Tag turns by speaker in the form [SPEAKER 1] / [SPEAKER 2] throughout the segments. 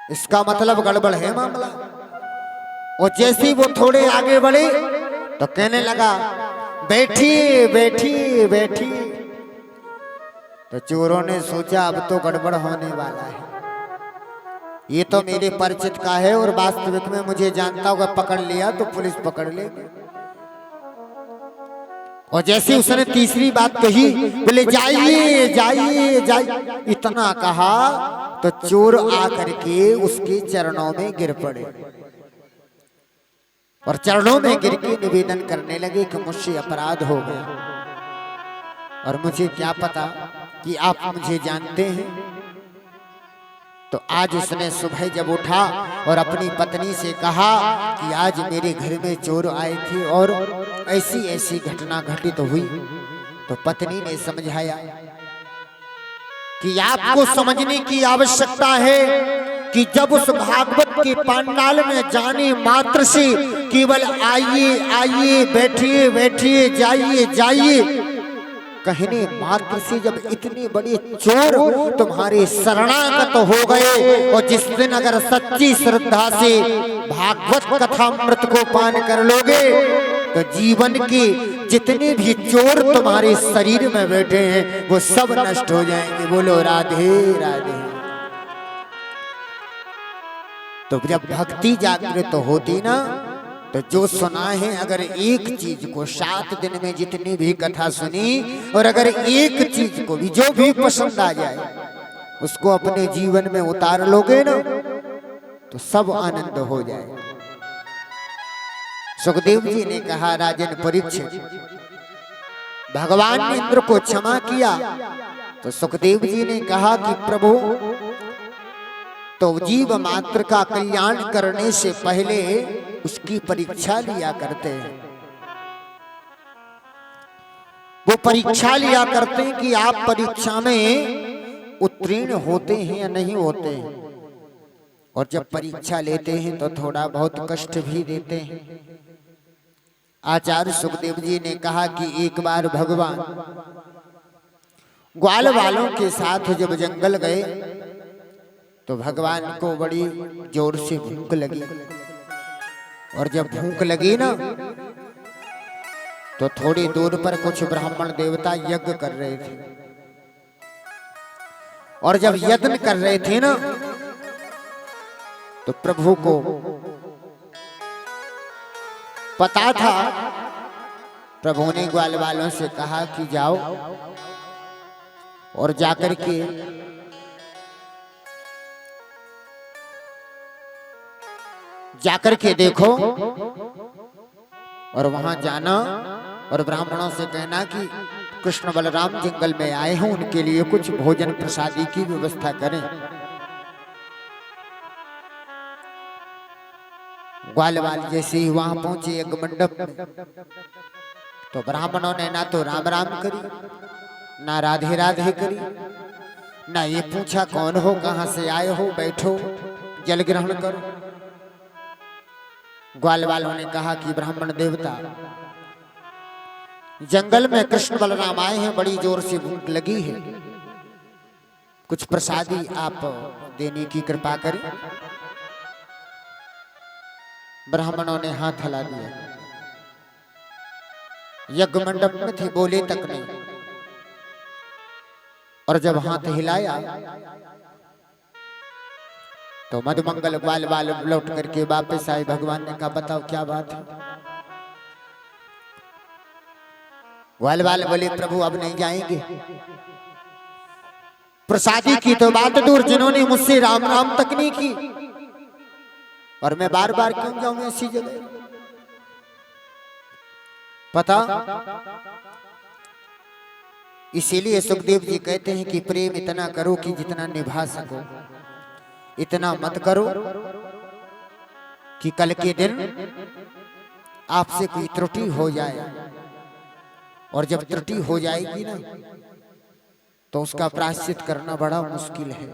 [SPEAKER 1] इसका मतलब गड़बड़ है मामला। और जैसे ही वो थोड़े आगे बढ़े तो कहने लगा बैठिए बैठिए बैठिए। तो चोरों ने सोचा अब तो गड़बड़ होने वाला है, ये तो मेरे परिचित का है और वास्तविक में मुझे जानता होगा, पकड़ लिया तो पुलिस पकड़ लेगी। और जैसे उसने तीसरी बात कही, बोले जाइए जाइए जाइए, इतना कहा तो चोर आकर के उसके चरणों में गिर पड़े और चरणों में गिर के निवेदन करने लगे कि मुझसे अपराध हो गया और मुझे क्या पता कि आप मुझे जानते हैं। तो आज उसने सुबह जब उठा और अपनी पत्नी से कहा कि आज मेरे घर में चोर आए थे और ऐसी ऐसी घटना घटित हुई, तो पत्नी ने समझाया कि आपको समझने की आवश्यकता है कि जब उस भागवत के पंडाल में जाने मात्र से केवल आइए आइए बैठिए बैठिए जाइए जाइए कहने मात्र से जब इतने बड़े चोर तुम्हारे शरणागत हो गए, और जिस दिन अगर सच्ची श्रद्धा से भागवत कथामृत को पान कर लोगे तो जीवन के जितने भी चोर तुम्हारे शरीर में बैठे हैं वो सब नष्ट हो जाएंगे। बोलो राधे राधे। तो जब भक्ति जागृत होती ना, तो जो सुना है अगर एक चीज को 7 दिन में जितनी भी कथा सुनी और अगर एक चीज को भी जो भी पसंद आ जाए उसको अपने जीवन में उतार लोगे ना तो सब आनंद हो जाए। सुखदेव जी ने कहा राजन परीक्षित, भगवान ने इंद्र को क्षमा किया तो सुखदेव जी ने कहा कि प्रभु तो जीव मात्र का कल्याण करने से पहले उसकी परीक्षा लिया करते हैं। वो परीक्षा लिया करते हैं कि आप परीक्षा में उत्तीर्ण होते हैं या नहीं होते हैं, और जब परीक्षा लेते हैं तो थोड़ा बहुत कष्ट भी देते हैं। आचार्य सुखदेव जी ने कहा कि एक बार भगवान ग्वाल वालों के साथ जब जंगल गए तो भगवान को बड़ी जोर से भूख लगी, और जब भूख लगी ना तो थोड़ी दूर पर कुछ ब्राह्मण देवता यज्ञ कर रहे थे, और जब यज्ञ कर रहे थे ना तो प्रभु को पता था। प्रभु ने ग्वाल वालों से कहा कि जाओ और जाकर के देखो, और वहां जाना और ब्राह्मणों से कहना कि कृष्ण बलराम जंगल में आए हैं, उनके लिए कुछ भोजन प्रसादी की व्यवस्था करें। ग्वाल वाल जैसे ही वहां पहुंचे यज्ञ मंडप में तो ब्राह्मणों ने ना तो राम राम करी ना राधे राधे करी, ना ये पूछा कौन हो, कहां से आए हो, बैठो जल ग्रहण करो। ग्वाल वालों ने कहा कि ब्राह्मण देवता जंगल में कृष्ण बलराम आए हैं, बड़ी जोर से भूख लगी है, कुछ प्रसादी आप देने की कृपा करें। ब्राह्मणों ने हाथ हिला दिया, यज्ञ मंडप में थे, बोले तक नहीं, और जब हाथ हिलाया तो मधुमंगल ग्वाल वाल लौट करके वापस आए। भगवान ने कहा बताओ क्या बात है। ग्वाल वाल बोले प्रभु अब नहीं जाएंगे, प्रसादी की तो बात दूर, जिन्होंने मुझसे राम राम तक नहीं की, और मैं बार बार क्यों जाऊं ऐसी जगह। पता इसीलिए सुखदेव जी कहते हैं कि प्रेम इतना करो कि जितना निभा सको, इतना मत करो कि कल के दिन आपसे कोई त्रुटि हो जाए, और जब त्रुटि हो जाएगी ना तो उसका प्रायश्चित करना बड़ा मुश्किल है।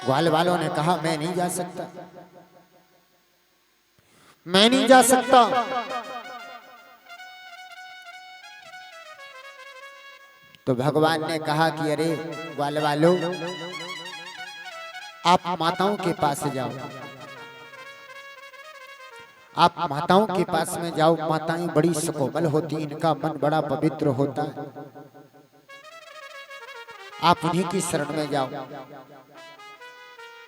[SPEAKER 1] ग्वाल वालों ने कहा मैं नहीं जा सकता, मैं नहीं जा सकता। तो भगवान ने कहा कि अरे ग्वाल वालों, आप माताओं के पास जाओ, आप माताओं के पास में जाओ। माताएं बड़ी सकोमल होती, इनका मन बड़ा पवित्र होता है, आप उन्हीं की शरण में जाओ।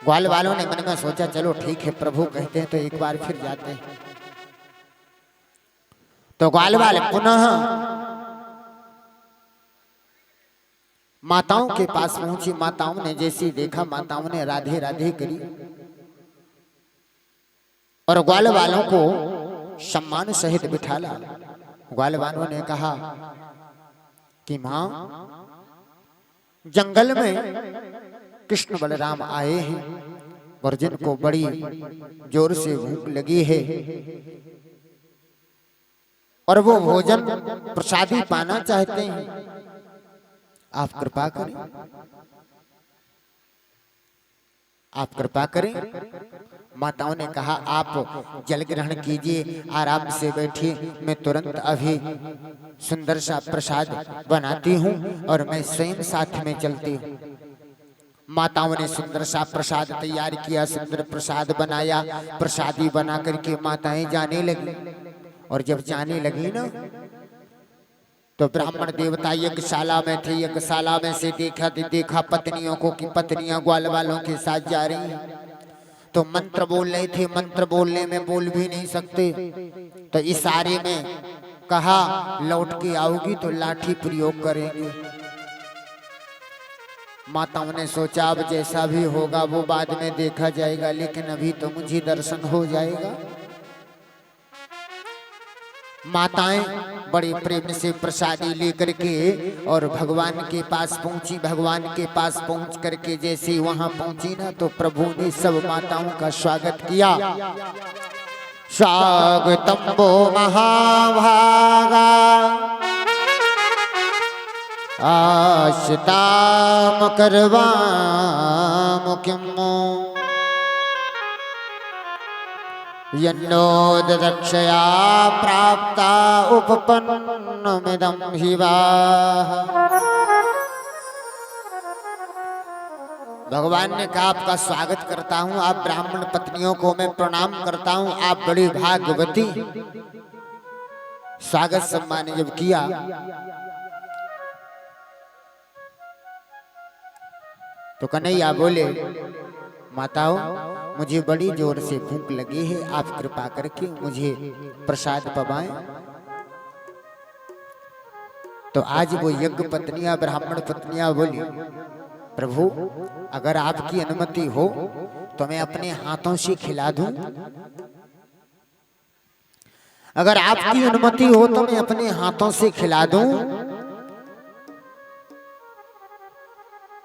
[SPEAKER 1] ग्वाल वालों ने मन में सोचा चलो ठीक है, प्रभु कहते हैं तो एक बार फिर जाते हैं। तो ग्वाल वाले पुनः माताओं के पास पहुंची। माताओं ने जैसी देखा, माताओं ने राधे राधे करी और ग्वाल वालों को सम्मान सहित बिठाला। ग्वाल वालों ने कहा कि मां, जंगल में कृष्ण बलराम आए हैं और जिनको बड़ी जोर से भूख लगी है और वो भोजन प्रसादी पाना चाहते हैं, आप कृपा करें, आप कृपा करें। माताओं ने कहा आप जल ग्रहण कीजिए, आराम से बैठिए, मैं तुरंत अभी सुंदर सा प्रसाद बनाती हूँ और मैं स्वयं साथ में चलती हूँ। माताओं ने सुंदर सा प्रसाद तैयार किया, सुंदर प्रसाद बनाया। प्रसादी बना करके माताएं जाने लगी और जब जाने लगी ना, तो ब्राह्मण देवता यज्ञशाला में थे। यज्ञशाला में से देखा पत्नियों को कि पत्नियां ग्वाल वालों के साथ जा रही हैं। तो मंत्र बोल रहे थे, मंत्र बोलने में बोल भी नहीं सकते, तो इशारे में कहा लौट के आओगी तो लाठी प्रयोग करेंगे। माताओं ने सोचा अब जैसा भी होगा वो बाद में देखा जाएगा, लेकिन अभी तो मुझे दर्शन हो जाएगा। माताएं बड़े प्रेम से प्रसादी लेकर के और भगवान के पास पहुंची। भगवान के पास पहुंच करके जैसे वहां पहुंची ना, तो प्रभु ने सब माताओं का स्वागत किया। स्वागतम वो महाभागा आश्ताम करवाम किमो यन्नो ददक्षया प्राप्ता उपपन्नमिदं हिवाः। भगवान ने कहा आपका स्वागत करता हूँ, आप ब्राह्मण पत्नियों को मैं प्रणाम करता हूँ, आप बड़ी भाग्यवती। स्वागत सम्मान जब किया तो कन्हैया बोले माताओं, मुझे बड़ी जोर से भूख लगी है, आप कृपा करके मुझे प्रसाद पवाएं। तो आज वो यज्ञ पत्नियां, ब्राह्मण पत्नियां बोली प्रभु अगर आपकी अनुमति हो तो मैं अपने हाथों से खिला दूं। अगर आपकी अनुमति हो तो मैं अपने हाथों से खिला दूं।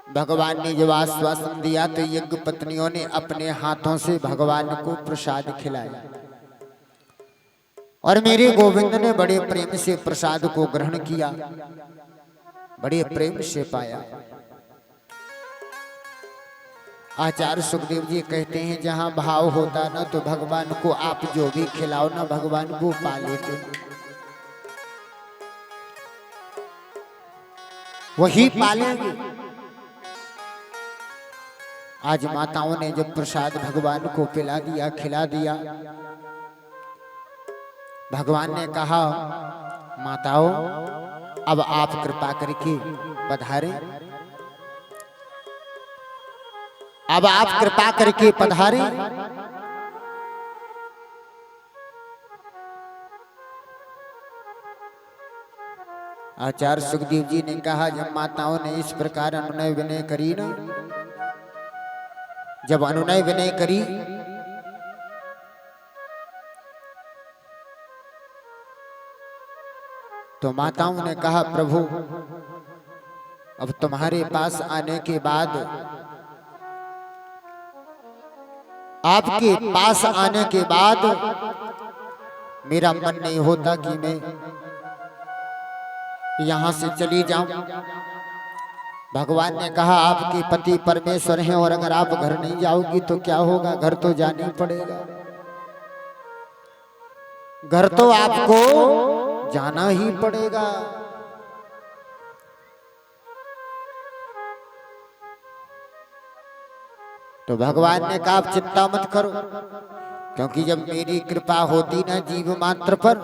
[SPEAKER 1] भगवान ने जब आश्वासन दिया तो यज्ञ पत्नियों ने अपने हाथों से भगवान को प्रसाद खिलाया और मेरे गोविंद ने बड़े प्रेम से प्रसाद को ग्रहण किया, बड़े प्रेम से पाया। आचार्य सुखदेव जी कहते हैं जहां भाव होता ना तो भगवान को आप जो भी खिलाओ ना भगवान वो पा लेते, वही पालेंगे। आज माताओं ने जब प्रसाद भगवान को पिला दिया, खिला दिया, भगवान ने कहा माताओं अब आप कृपा करके पधारें, अब आप कृपा करके पधारें। आचार्य सुखदेव जी ने कहा जब माताओं ने इस प्रकार अनुनय विनय करी ना, जब अनुनय विनय करी तो माताओं ने कहा प्रभु अब तुम्हारे पास आने के बाद, आपके पास आने के बाद मेरा मन नहीं होता कि मैं यहां से चली जाऊं। भगवान ने कहा आपके पति परमेश्वर हैं और अगर आप घर नहीं जाओगी तो क्या होगा, घर तो जाना ही पड़ेगा, घर तो आपको जाना ही पड़ेगा। तो भगवान ने कहा आप चिंता मत करो, क्योंकि जब मेरी कृपा होती ना जीव मात्र पर,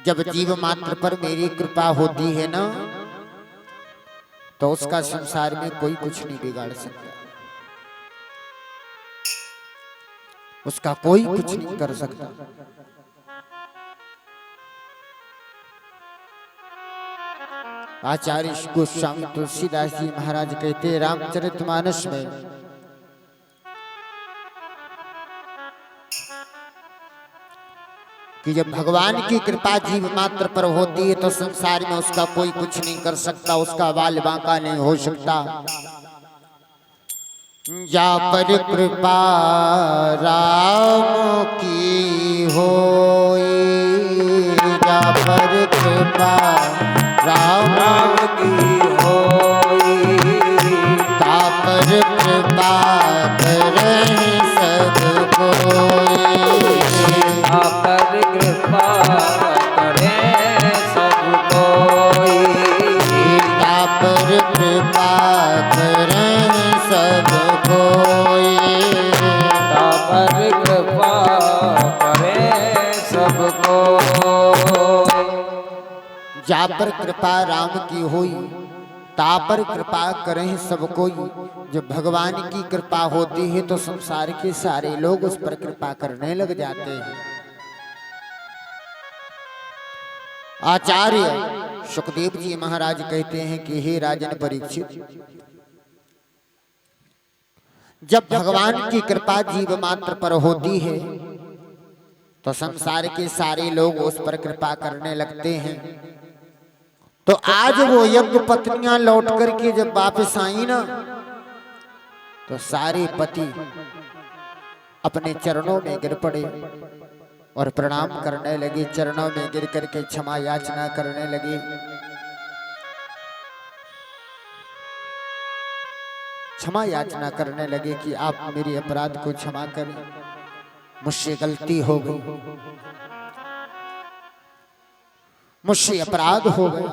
[SPEAKER 1] जब जीव मात्र पर मेरी कृपा होती है ना, तो उसका संसार में कोई कुछ नहीं बिगाड़ सकता, उसका कोई कुछ नहीं कर सकता। आचार्य गोस्वामी तुलसीदास जी महाराज कहते रामचरितमानस में, कि जब भगवान की कृपा जीव मात्र पर होती है तो संसार में उसका कोई कुछ नहीं कर सकता, उसका बाल बांका नहीं हो सकता। जा पर कृपा राम की होई, जा पर कृपा राम की होई, ता पर कृपा करे सब कोई,
[SPEAKER 2] ता पर कृपा करे सब कोई,
[SPEAKER 1] ता पर कृपा करे सब कोई,
[SPEAKER 2] ता पर कृपा करे सब कोई।
[SPEAKER 1] जा पर कृपा राम की होई, ता पर कृपा करें सब कोई। जब भगवान की कृपा होती है तो संसार के सारे लोग उस पर कृपा करने लग जाते हैं। आचार्य सुखदेव जी महाराज कहते हैं कि हे राजन परीक्षित, जब भगवान की कृपा जीव मात्र पर होती है तो संसार के सारे लोग उस पर कृपा करने लगते हैं। तो आज वो यज्ञ पत्नियां लौट करके जब वापस आई ना, तो सारे पति अपने चरणों में गिर पड़े और प्रणाम करने लगे, चरणों में गिर करके क्षमा याचना करने लगे। क्षमा याचना करने लगे कि आप मेरे अपराध को क्षमा करें, मुझसे गलती हो गई, मुझसे अपराध हो गया।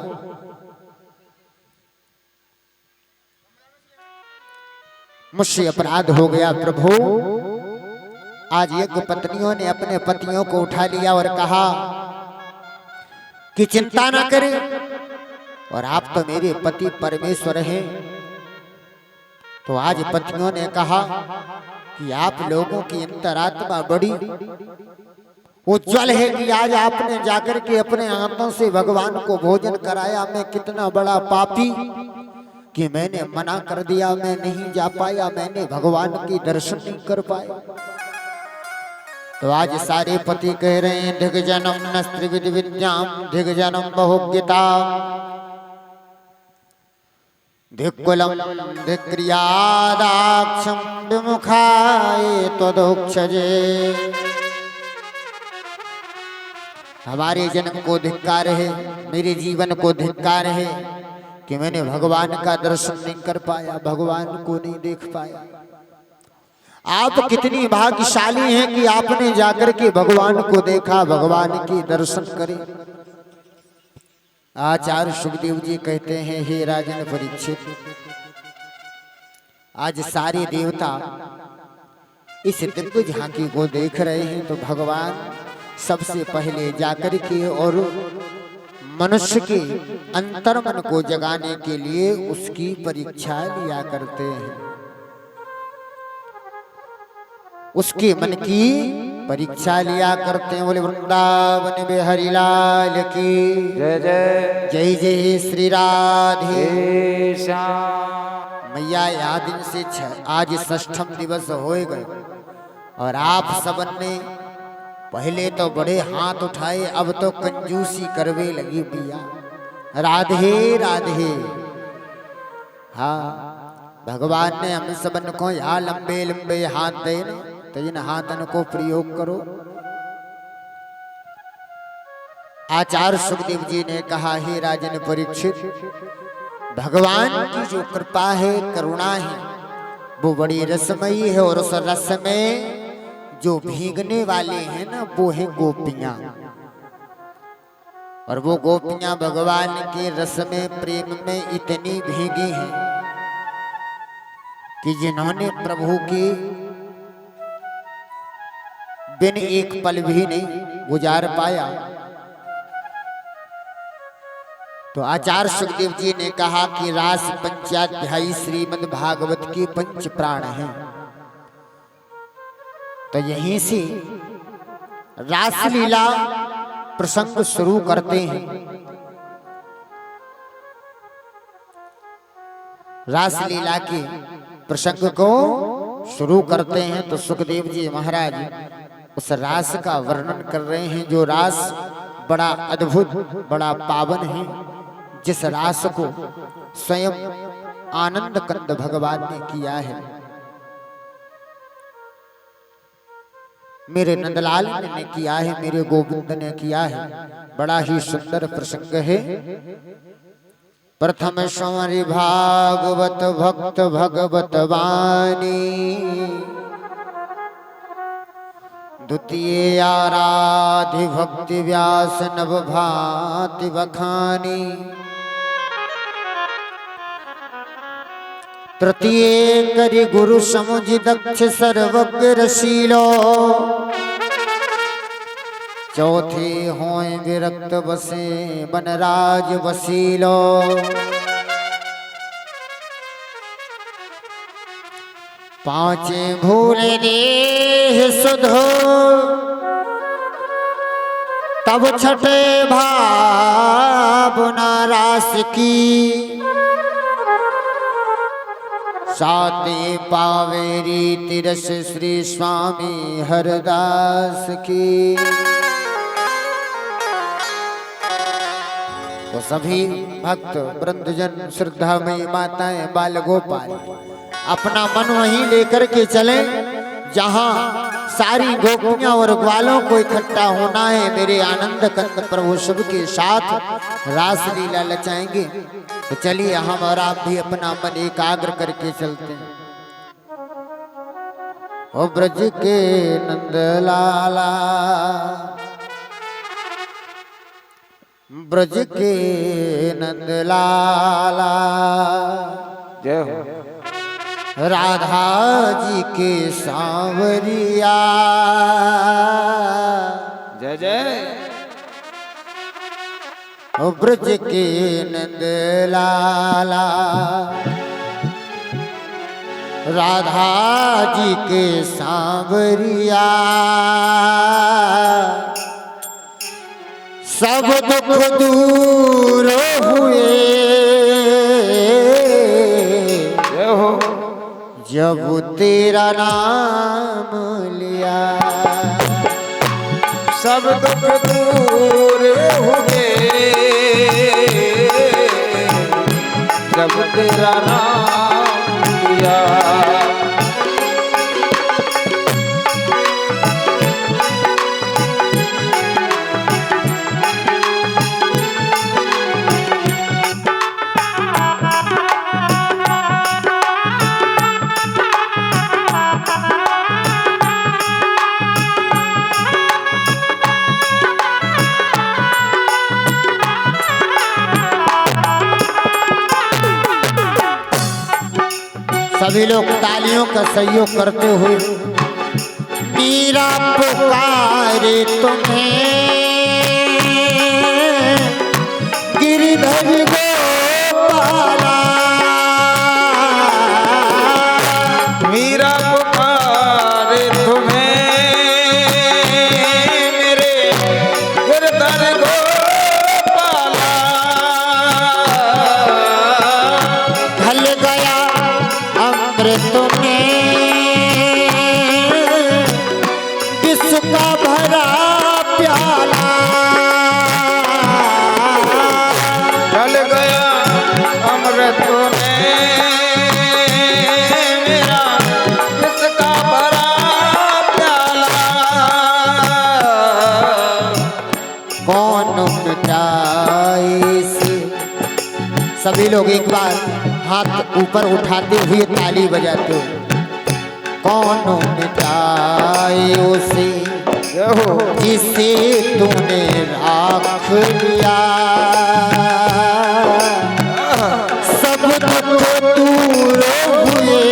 [SPEAKER 1] मुझसे अपराध हो गया प्रभु। आज यज्ञ पत्नियों ने अपने पतियों को उठा लिया और कहा कि चिंता ना करें, और आप तो मेरे पति परमेश्वर हैं। तो आज पतियों ने कहा कि आप लोगों की अंतरात्मा बड़ी उज्जवल है कि आज आपने जाकर के अपने हाथों से भगवान को भोजन कराया। मैं कितना बड़ा पापी कि मैंने मना कर दिया, मैं नहीं जा पाया, मैंने भगवान की दर्शन नहीं कर पाया। तो आज सारे पति कह रहे हैं दिग्जनम न स्त्रिविद विद्याम दिग्जनम बहुज्ञता धिक्कुलम धिक्रियादाक्षम विमुखाय त्वदोक्षजे। हमारे जन्म को धिक्कार है, मेरे जीवन को धिक्कार है कि मैंने भगवान का दर्शन नहीं कर पाया, भगवान को नहीं देख पाया। आप कितनी भाग्यशाली हैं कि आपने जाकर के भगवान को देखा, भगवान की दर्शन करे। आचार्य सुखदेव जी कहते हैं हे राजन परीक्षित, आज सारे देवता इस दिव्य झांकी को देख रहे हैं। तो भगवान सबसे पहले जाकर के और मनुष्य के अंतर्मन को जगाने के लिए उसकी परीक्षा लिया करते हैं, उसके मन की परीक्षा लिया करते हैं। बोले वृंदावन बिहारी लाल की
[SPEAKER 2] जय जय
[SPEAKER 1] जय जय श्री राधे
[SPEAKER 2] श्याम।
[SPEAKER 1] मैया। यह दिन से आज षष्ठम दिवस हो गए और आप सबन ने पहले तो बड़े हाथ उठाए, अब तो कंजूसी करवे लगी भैया। राधे राधे। हाँ, भगवान ने हम सबन को यहाँ लंबे लंबे हाथ दे, तो इन हाथन को प्रयोग करो। आचार्य सुखदेव जी ने कहा हे राजन परीक्षित, भगवान की जो कृपा है, करुणा है, वो बड़ी रसमयी है। और उस रस में जो भीगने वाले हैं ना, वो है गोपियां। और वो गोपियां भगवान के रस में, प्रेम में इतनी भीगी हैं कि जिन्होंने प्रभु की बिन एक पल भी नहीं गुजार पाया, तो आचार्य सुखदेव जी ने कहा कि रास पंचाध्यायी श्रीमद् भागवत के पंच प्राण हैं। तो यहीं से रासलीला प्रसंग शुरू करते हैं। रासलीला के प्रसंग को शुरू करते हैं तो सुखदेव जी महाराज उस रास का वर्णन कर रहे हैं, जो रास बड़ा अद्भुत बड़ा पावन है, जिस रास को स्वयं आनंद कंद भगवान ने किया है। मेरे नंदलाल ने किया है, मेरे गोविंद ने किया है। बड़ा ही सुंदर प्रसंग है। प्रथम संवरि भागवत भक्त भगवत वाणी, द्वितीय आराध्य भक्ति व्यास नव भांति बखानी, तृतीय करि गुरु समुझ दक्ष सर्वज्ञ रसीलो, चौथे होय विरक्त बसे बनराज वसीलो, पांचे भूले देह सुधो, तब छठे भावना रास की, साते पावेरी तिरस श्री स्वामी हरदास की। तो सभी भक्त वृंदजन श्रद्धामयी माताएं बाल गोपाल अपना मन वहीं लेकर के चले जहां सारी गोपियां और ग्वालों को इकट्ठा होना है। मेरे आनंद कंद प्रभु शुभ के साथ रासलीला लचाएंगे। तो चलिए हम और आप भी अपना मन एकाग्र करके चलते हैं। ओ ब्रज के नंदलाला, ब्रज के नंदलाला,
[SPEAKER 2] जय हो
[SPEAKER 1] राधा जी के सांवरिया,
[SPEAKER 2] जय जय।
[SPEAKER 1] ओ ब्रज के नंदलाला, राधा जी के सांवरिया, सब दुख दूर हुए जब तेरा नाम लिया,
[SPEAKER 2] सब दुख दूर हुए जब तेरा नाम लिया।
[SPEAKER 1] सभी लोग तालियों का सहयोग करते हुए मीरा पुकारे तुम्हें, गिरिधर गोपाला,
[SPEAKER 2] मीरा पुकारे तुम्हें, मेरे गिरधर गोपाला।
[SPEAKER 1] ढल गया अमृत में किसका भरा प्याला,
[SPEAKER 2] ढल गया अमृत में मेरा किसका भरा प्याला।
[SPEAKER 1] कौन मिटाए से। सभी लोग एक बार हाथ ऊपर उठाते हुए ताली बजाते हुए, कौन मिटाए उसे जिसे तूने राख लिया, सब दुख दूर हुए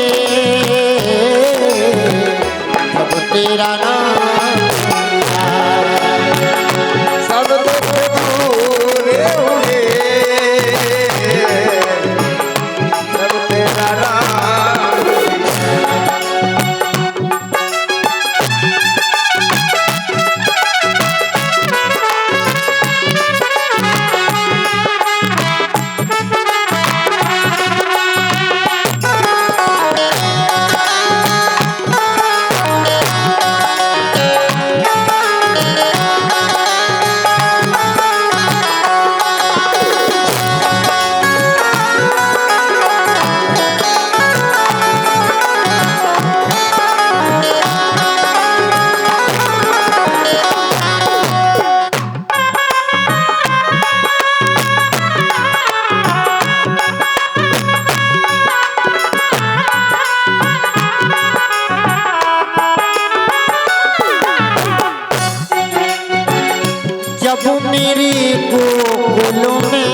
[SPEAKER 1] जब मेरी गोकुल में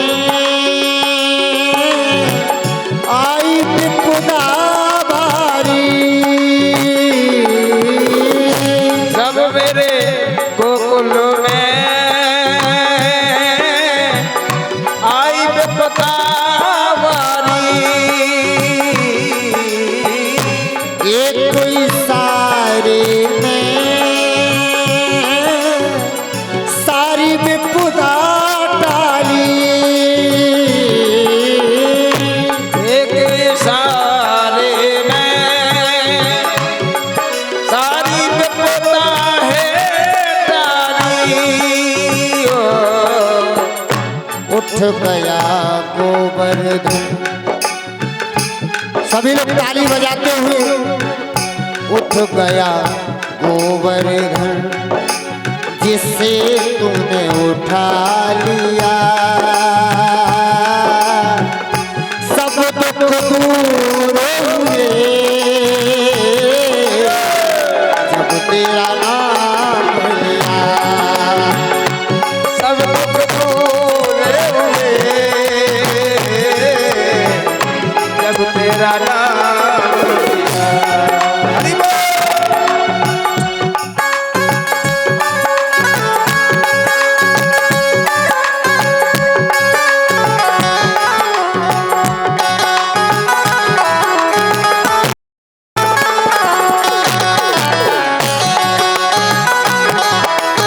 [SPEAKER 1] आई विपदा भारी,
[SPEAKER 2] सब मेरे गोकुल में आई विपदा वारी।
[SPEAKER 1] एक कोई सारे में सारी विपदा टाली,
[SPEAKER 2] एक इशारे में सारी विपदा है टाली।
[SPEAKER 1] उठ गया गोवर्धन। सभी लोग ताली बजाते हुए उठ गया गोवर्धन, जिसे तूने उठा लिया, सब दुख दूर हुए जब तेरा नाम लिया।
[SPEAKER 2] सब दुख दूर हुए जब तेरा नाम लिया। हरि बोल।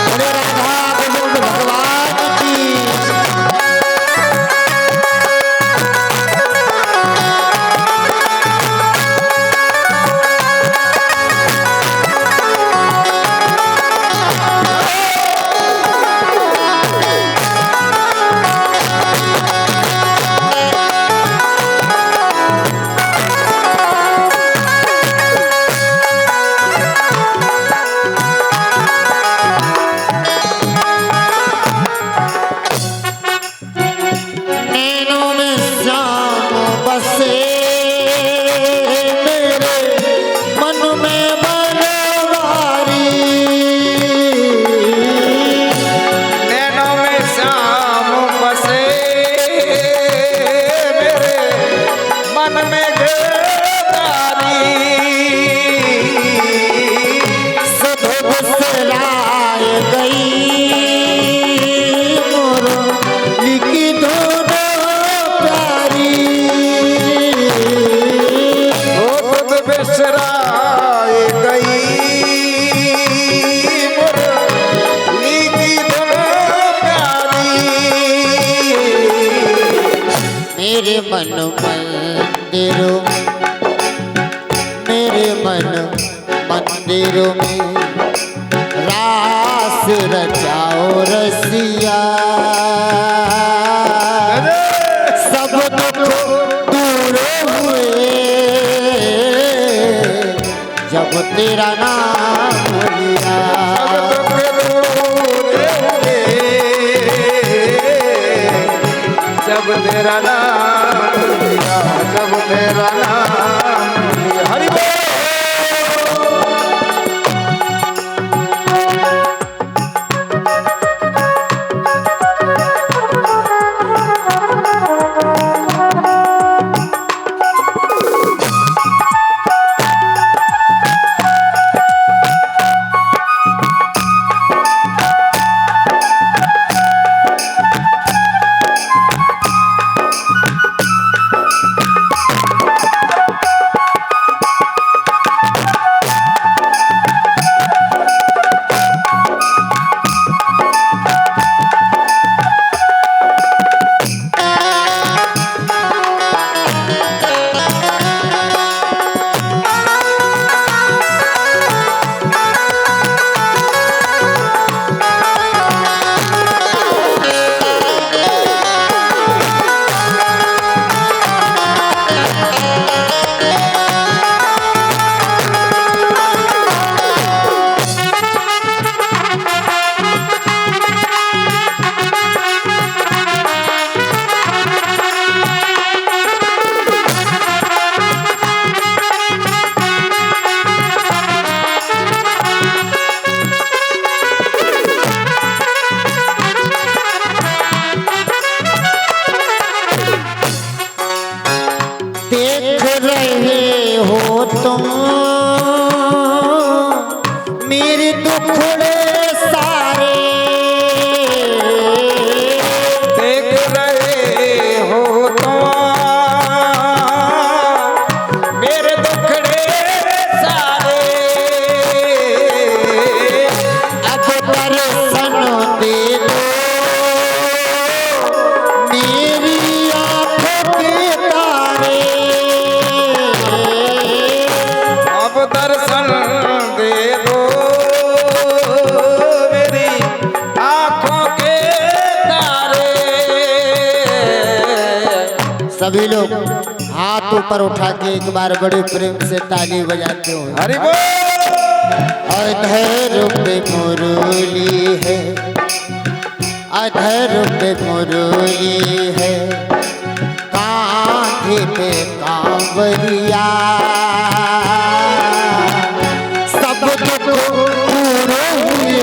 [SPEAKER 1] अरे राधा गोविंद भगवान की। नैनों में श्याम बसे, मेरे मन में बनवारी,
[SPEAKER 2] नैनों में श्याम बसे, मेरे मन में गिरधारी।
[SPEAKER 1] सुध बुसराय गई मुरली की धुन प्यारी,
[SPEAKER 2] ओ खुद बिसराए गई मुरली की धुन प्यारी।
[SPEAKER 1] मेरे मन मंदिरों, मेरे मन मंदिरों में रास रचाओ रसिया, सब दुख दूर हुए जब तेरा नाम लिया।
[SPEAKER 2] जब तेरा नाम लिया, जब तेरा नाम लिया। हरि बोल।
[SPEAKER 1] सभी लोग हाथ ऊपर उठा के एक बार बड़े प्रेम से ताली बजाते हो।
[SPEAKER 2] हरि बोल।
[SPEAKER 1] अधर पे मुरली है, अधर पे मुरली है, कांधे पे कांवरिया, सब दुख दूर हुए,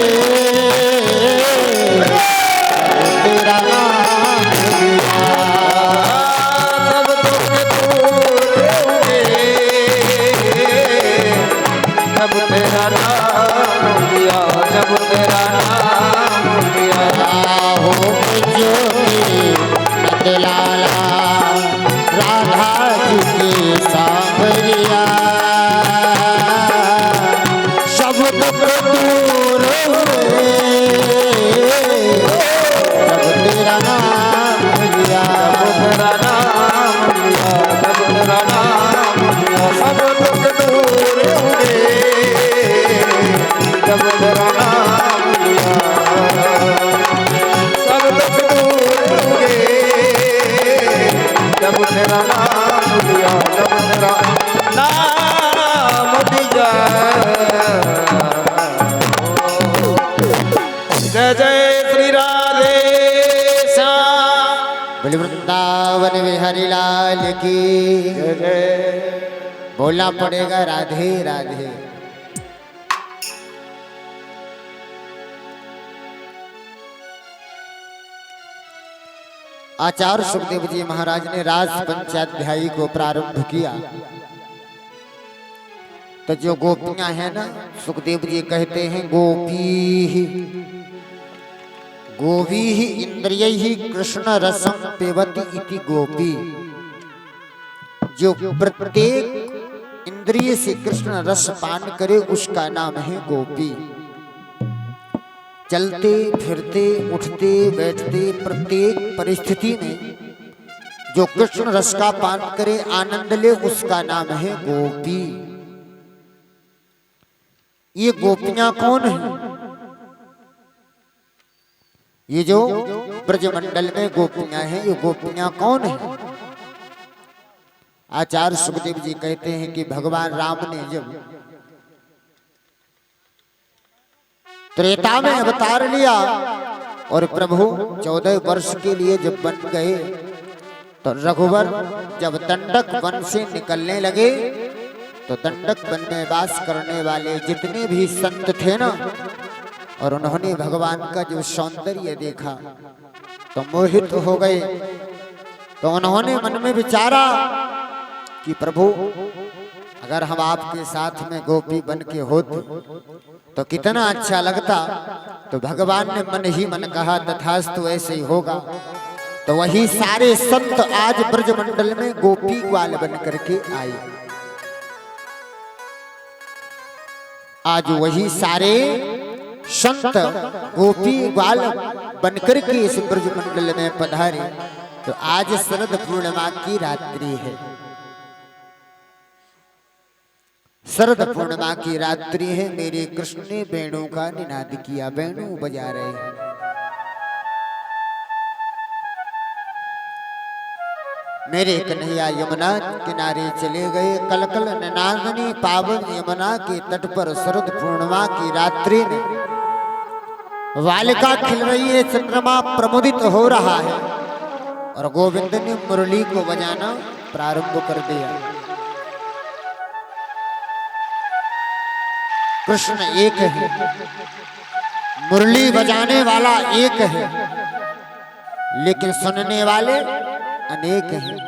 [SPEAKER 1] तेरा नाम लिया।
[SPEAKER 2] सब दुख दूर हुए, जब तेरा नाम लिया, जब तेरा नाम लिया।
[SPEAKER 1] हो जोगी नंदलाला राधा जी के सांवरिया, सब दुख दूर हुए, जब तेरा नाम लिया।
[SPEAKER 2] तेरा नाम लिया, जब तेरा नाम लिया। सब दुख दूर हुए, जब तेरा नाम लिया। सब दुख दूर हुए, जब तेरा नाम लिया, जब तेरा नाम लिया। जय जय श्री राधे श्याम।
[SPEAKER 1] बोले वृंदावन बिहारी लाल की
[SPEAKER 2] जय जय।
[SPEAKER 1] बोलना पड़ेगा राधे राधे। आचार्य सुखदेव जी महाराज ने राज पंचाध्यायी को प्रारंभ किया। तो जो गोपियां हैं ना, सुखदेव जी कहते हैं गोपी गोवी ही इंद्रिय ही कृष्ण रसम पेवती इति गोपी। जो प्रत्येक इंद्रिय से कृष्ण रस पान करे उसका नाम है गोपी। चलते फिरते उठते बैठते प्रत्येक परिस्थिति में जो कृष्ण रस का पान करे आनंद ले उसका नाम है गोपी। ये गोपियां कौन है? ये जो ब्रजमंडल में गोपियां हैं, ये गोपियां कौन है? आचार्य सुखदेव जी कहते हैं कि भगवान राम ने जब त्रेता में अवतार लिया और प्रभु 14 वर्ष के लिए जब बन गए, तो रघुवर जब दंडक वन से निकलने लगे तो दंडक वन में वास करने वाले जितने भी संत थे ना, और उन्होंने भगवान का जो सौंदर्य देखा तो मोहित हो गए। तो उन्होंने मन में विचारा कि प्रभु अगर हम आपके साथ में गोपी बन के होते तो कितना अच्छा लगता। तो भगवान ने मन ही मन कहा तथास्तु ऐसे ही होगा। तो वही सारे संत आज ब्रजमंडल में गोपी ग्वाल बन करके आए। आज वही सारे संत गोपी ग्वाल बनकर के इस ब्रजमंडल में पधारे। तो आज शरद पूर्णिमा की रात्रि है। शरद पूर्णिमा की रात्रि है। मेरे कृष्ण ने वेणु का निनाद किया, वेणु बजा रहे हैं। मेरे कन्हैया यमुना किनारे चले गए। कलकल ननादनी पावन यमुना के तट पर शरद पूर्णिमा की रात्रि में वालिका खिल रही है, चंद्रमा प्रमुदित हो रहा है और गोविंद ने मुरली को बजाना प्रारंभ कर दिया। कृष्ण एक है, मुरली बजाने वाला एक है, लेकिन सुनने वाले अनेक हैं।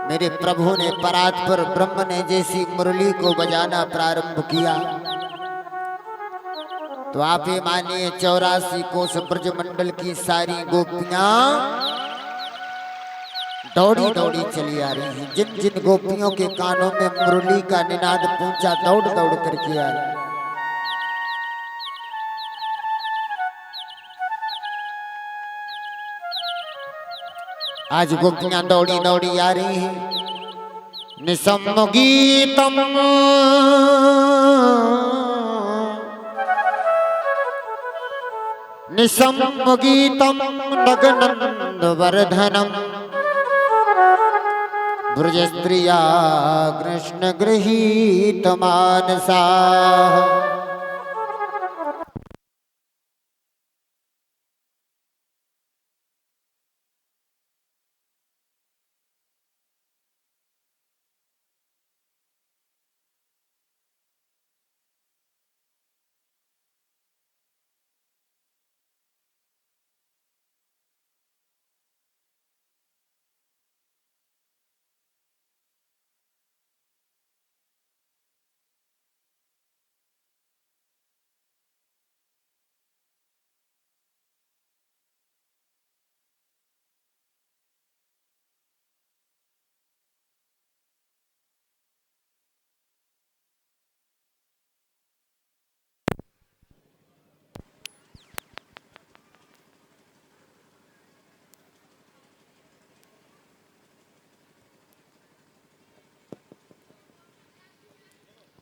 [SPEAKER 1] मेरे प्रभु ने परात्पर ब्रह्म ने जैसी मुरली को बजाना प्रारंभ किया तो आप ये मानिए 84 कोस ब्रजमंडल की सारी गोपियां दौड़ी दौड़ी चली आ रही हैं। जिन जिन गोपियों के कानों में मुरली का निनाद पहुंचा दौड़ दौड़ करके आ रही। आज गोपियां दौड़ी दौड़ी आ रही हैं। निसम गीतम निसम्मुगीतं नगनन्दवर्धनं ब्रजस्त्रिया कृष्णगृहीतमानसाः।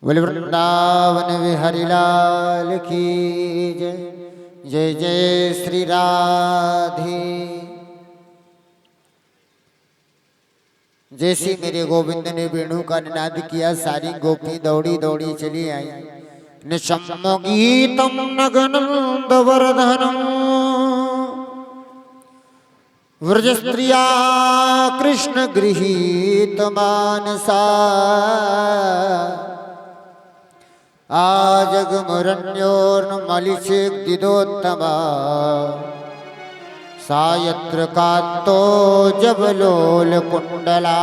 [SPEAKER 1] बोल वृंदावन बिहारी लाल की जय। जय जय श्री राधे। जैसे मेरे गोविंद ने वेणु का निनाद किया, सारी गोपी दौड़ी दौड़ी चली आई। निशम्मगीतं नगनन्दवर्धनं व्रजस्त्रिया कृष्ण गृहीत मानसा। आजगमुरन्योर्मलिषेग्दिदोत्तमा सा यत्र कान्तो जबलोलकुण्डला।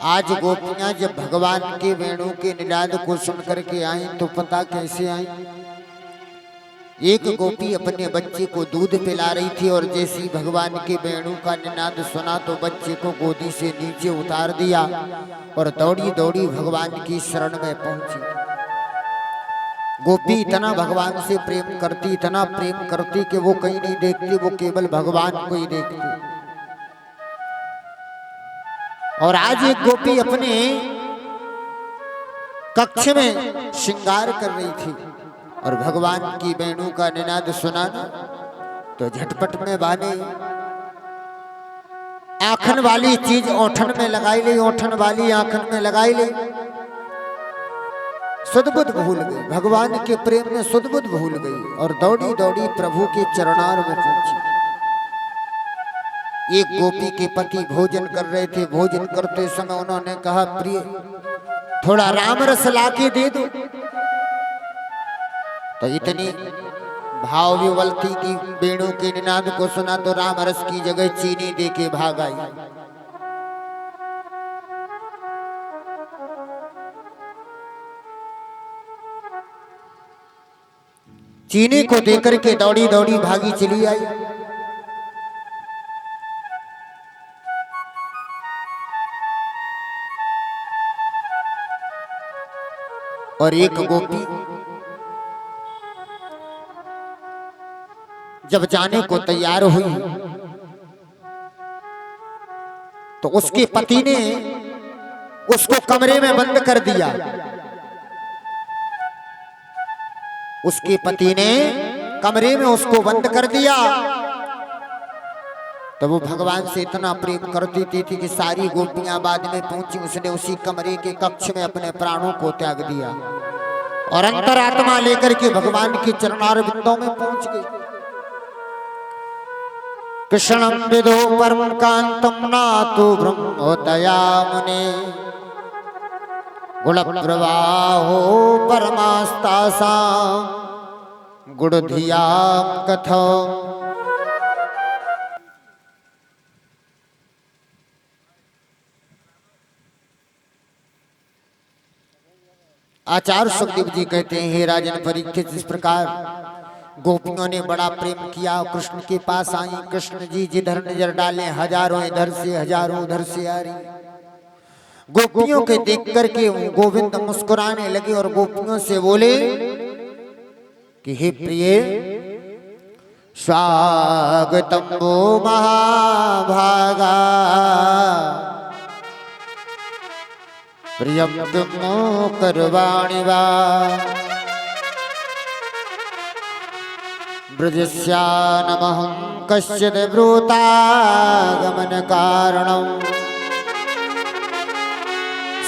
[SPEAKER 1] आज गोपियां जब भगवान के वेणु के निनाद को सुन करके आई तो पता कैसे आई। एक गोपी अपने बच्चे को दूध पिला रही थी और जैसे ही भगवान के वेणु का निनाद सुना तो बच्चे को गोदी से नीचे उतार दिया और दौड़ी दौड़ी भगवान की शरण में पहुंची। गोपी इतना भगवान से प्रेम करती, इतना प्रेम करती कि वो कहीं नहीं देखती, वो केवल भगवान को ही देखती। और आज एक गोपी अपने कक्ष में श्रृंगार कर रही थी और भगवान की वेणु का निनाद सुना ना तो झटपट में बाने आखन वाली चीज ओठन में लगाई ली, ओठन वाली आखन में लगाई ली। सुध-बुध भूल गई, भगवान के प्रेम में सुध-बुध भूल गई और दौड़ी दौड़ी प्रभु के चरणार में पहुंची। एक गोपी के पति भोजन कर रहे थे। भोजन करते समय उन्होंने कहा, प्रिय थोड़ा राम रस लाके दे दो। तो इतनी भाव विवलती की वेणु के निनाद को सुना तो राम रस की जगह चीनी दे के भाग आई। चीनी को देकर के दौड़ी दौड़ी भागी चली आई। और एक गोपी जब जाने को तैयार हुई तो उसके पति ने उसको कमरे में बंद कर दिया। उसके पति ने कमरे में उसको बंद कर दिया। तो वो भगवान से इतना प्रेम करती थी कि सारी गोपियां बाद में पहुंची, उसने उसी कमरे के कक्ष में अपने प्राणों को त्याग दिया और अंतरात्मा लेकर के भगवान के चरणार बिंदों में पहुंच गई। कृष्णं विदो परम कांतम नातो ब्रह्मोतया मुने गुण प्रवाहो परमास्तासां गुणधियां कथो। आचार्य सुखदेव जी कहते हैं, हे राजन परीक्षित, इस प्रकार गोपियों ने बड़ा प्रेम किया, कृष्ण के पास आई। कृष्ण जी जिधर नजर डाले हजारों इधर से हजारों उधर से आ रही। गोपियों के देख करके गोविंद मुस्कुराने लगे और गोपियों से बोले कि हे प्रिय, स्वागतम वो महाभागा प्रियम तुमो करवाणी वा। ब्रजस्यानमहं कश्चित् ब्रूतागमन कारणम्।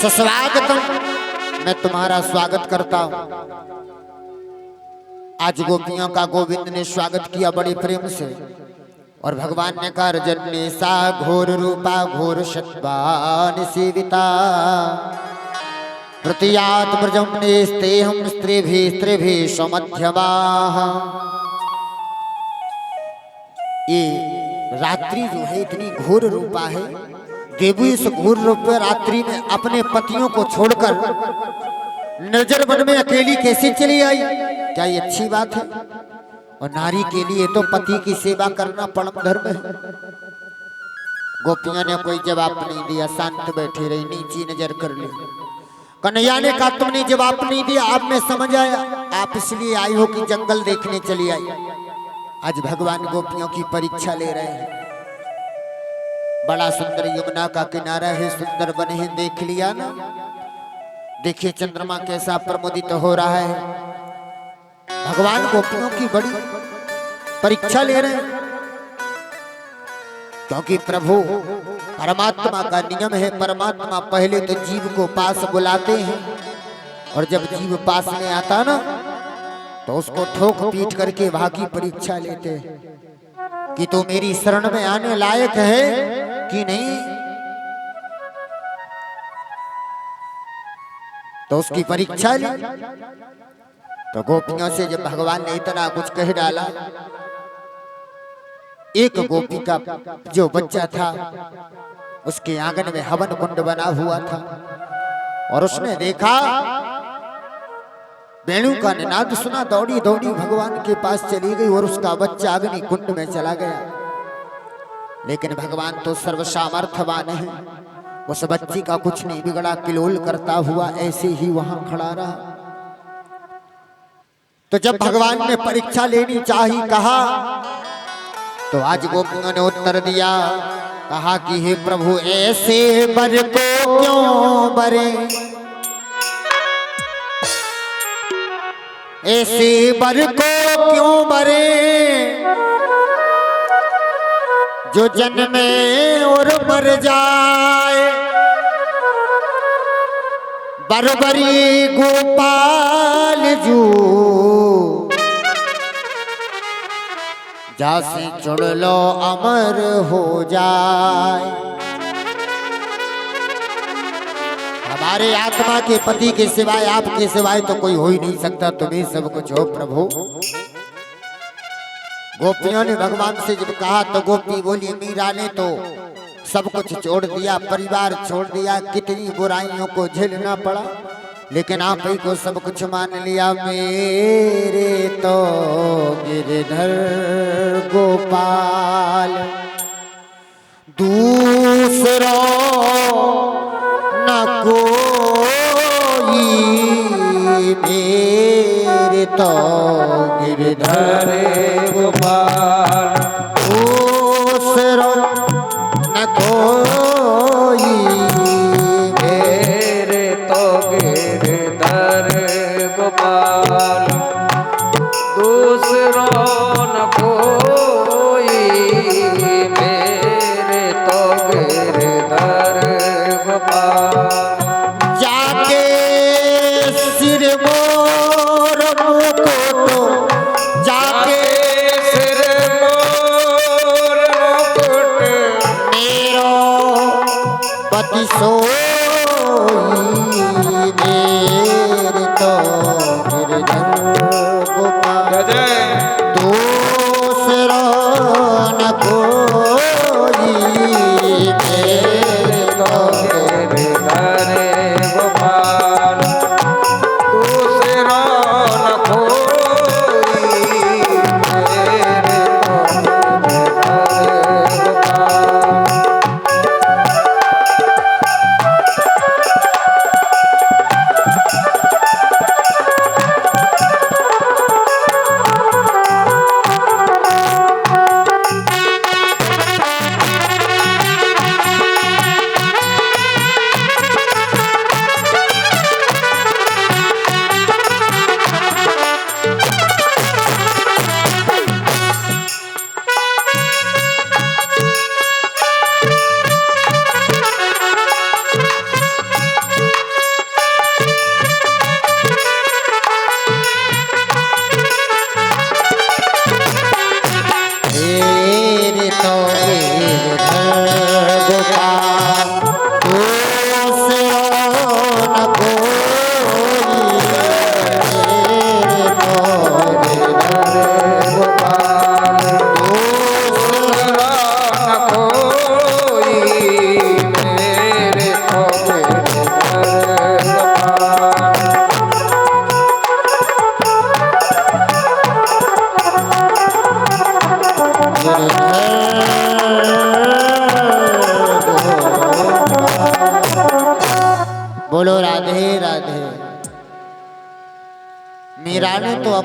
[SPEAKER 1] सस्वागतम, मैं तुम्हारा स्वागत करता हूं। आज गोपियों का गोविंद ने स्वागत किया बड़े प्रेम से, और भगवान ने कहा रजन्य सा घोर रूपा घोर शतवान सेविता प्रतियात ब्रजम नेस्तेहम स्त्रीभिः समध्यवाः। ये रात्रि जो है इतनी घोर रूपा है, देवी इस घोर रूप रात्रि में अपने पतियों को छोड़कर निर्जन वन में अकेली कैसे चली आई? क्या ये अच्छी बात है? और नारी के लिए तो पति की सेवा करना परम धर्म है। गोपियों ने कोई जवाब नहीं दिया, शांत बैठी रही, नीची नजर कर ली। कन्हैया ने कहा तुमने जवाब नहीं दिया, अब मैं समझ आया, आप इसलिए आई हो कि जंगल देखने चली आई। आज भगवान गोपियों की परीक्षा ले रहे हैं। बड़ा सुंदर यमुना का किनारा है, सुंदर वन है, देख लिया ना? देखिए चंद्रमा कैसा प्रमोदित हो रहा है। भगवान गोपियों की बड़ी परीक्षा ले रहे हैं, क्योंकि प्रभु परमात्मा का नियम है, परमात्मा पहले तो जीव को पास बुलाते हैं, और जब जीव पास में आता ना तो उसको ठोक पीट करके वहां की परीक्षा लेते हैं कि तू मेरी शरण में आने लायक है कि नहीं। तो उसकी परीक्षा ली। तो गोपियों से जब भगवान ने इतना कुछ कह डाला, एक गोपी का जो बच्चा था उसके आंगन में हवन कुंड बना हुआ था, और उसने देखा वेणु का निनाद सुना, दौड़ी दौड़ी भगवान के पास चली गई और उसका बच्चा अग्नि कुंड में चला गया। लेकिन भगवान तो सर्वसामर्थ्यवान है, उस बच्ची का कुछ नहीं बिगड़ा, किलोल करता हुआ ऐसे ही वहां खड़ा रहा। तो जब भगवान ने परीक्षा लेनी चाही कहा, तो आज गोपियों ने उत्तर दिया, कहा कि हे प्रभु ऐसे बर को क्यों बरे, ऐसे बर को क्यों बरे, जो जन्मे और मर जाए, बरबरी गोपाल जू जासे चुड़ लो अमर हो जाए। हमारे आत्मा के पति के सिवाय, आपके सिवाय तो कोई हो ही नहीं सकता, तुम्हें सब कुछ हो प्रभु। गोपियों ने भगवान से जब कहा तो गोपी बोली मीरा ने तो सब कुछ छोड़ दिया, परिवार छोड़ दिया, कितनी बुराइयों को झेलना पड़ा, लेकिन आप ही को सब कुछ मान लिया। मेरे तो गिरधर गोपाल दूसरा न कोई, मेरे तो गिरधर
[SPEAKER 2] गोपाल
[SPEAKER 1] दूसरा न कोई,
[SPEAKER 2] मेरे तो गिरधर गोपाल दूसरो न कोई, मेरे तो गिरधर गोपाल।
[SPEAKER 1] जाके सिर मोर मुकुट, जाके
[SPEAKER 2] सिर मोर मुकुट,
[SPEAKER 1] मेरो पति सोई, मेरे तो गिरधर गोपाल
[SPEAKER 2] जय
[SPEAKER 1] दूसरा न कोई, मेरे तो
[SPEAKER 2] गिरधर गोपाल दूसरा न कोई, मेरे तो गिरधर गोपाल।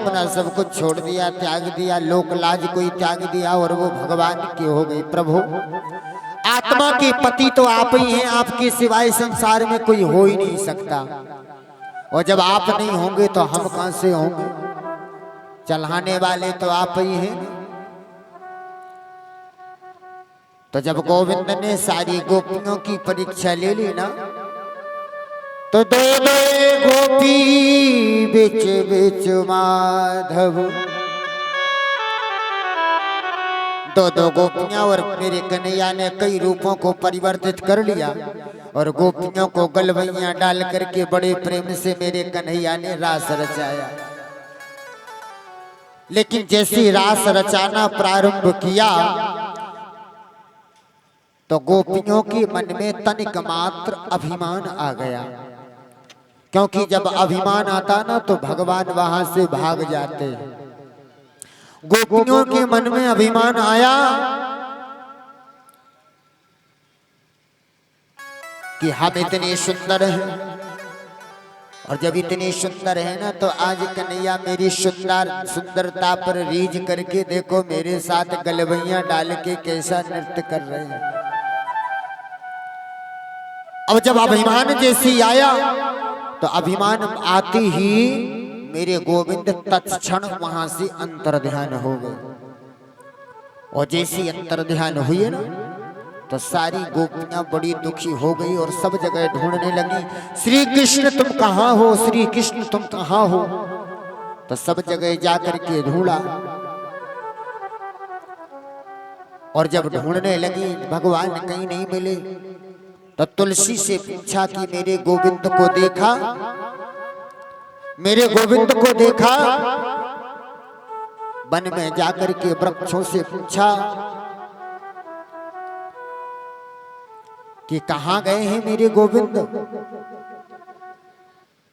[SPEAKER 1] अपना सब कुछ छोड़ दिया, त्याग दिया, लोक लाज कोई त्याग दिया और वो भगवान के हो गए। प्रभु आत्मा के पति तो आप ही हैं, आपके सिवाय संसार में कोई हो ही नहीं सकता। और जब आप नहीं होंगे तो हम कहां से होंगे? चलाने वाले तो आप ही हैं। तो जब गोविंद ने सारी गोपियों की परीक्षा ले ली ना, तो दो दो गोपी बिच बिच माधव, दो दो गोपियां, और मेरे कन्हैया ने कई रूपों को परिवर्तित कर लिया और गोपियों को गलवैया डाल करके बड़े प्रेम से मेरे कन्हैया ने रास रचाया। लेकिन जैसी रास रचाना प्रारंभ किया तो गोपियों के मन में तनिक मात्र अभिमान आ गया, क्योंकि जब अभिमान आता ना तो भगवान वहां से भाग जाते हैं। गोपियों के मन में अभिमान आया कि हम इतने सुंदर हैं, और जब इतने सुंदर है ना तो आज कन्हैया मेरी सुंदरता पर रीझ करके देखो मेरे साथ गलवैया डाल के कैसा नृत्य कर रहे हैं। अब जब अभिमान जैसी आया तो अभिमान आते ही मेरे गोविंद तत्क्षण वहां से अंतर्ध्यान हो गए, और जैसी अंतर्ध्यान हुई ना तो सारी गोपियां बड़ी दुखी हो गई और सब जगह ढूंढने लगी, श्री कृष्ण तुम कहाँ हो, श्री कृष्ण तुम कहाँ हो। तो सब जगह जाकर के ढूंढा, और जब ढूंढने लगी भगवान कहीं नहीं मिले तो तुलसी से पूछा कि मेरे गोविंद को देखा, मेरे गोविंद को देखा। वन में जाकर के वृक्षों से पूछा कि कहाँ गए हैं मेरे गोविंद।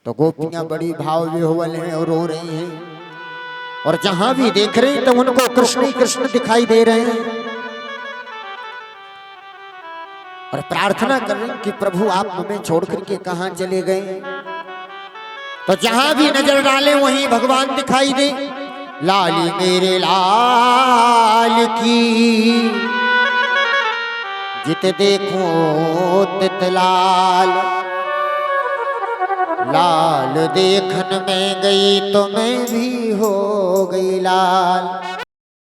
[SPEAKER 1] तो गोपियां बड़ी भाव विह्वल हैं और रो रही हैं, और जहां भी देख रहे हैं तो उनको कृष्ण ही कृष्ण दिखाई दे रहे हैं, और प्रार्थना कर रहे हैं कि प्रभु आप हमें छोड़ करके कहां चले गए। तो जहां भी नजर डाले वहीं भगवान दिखाई दे। लाली मेरे लाल की जित देखो तित लाल, लाल देखन में गई तो मैं भी हो गई लाल।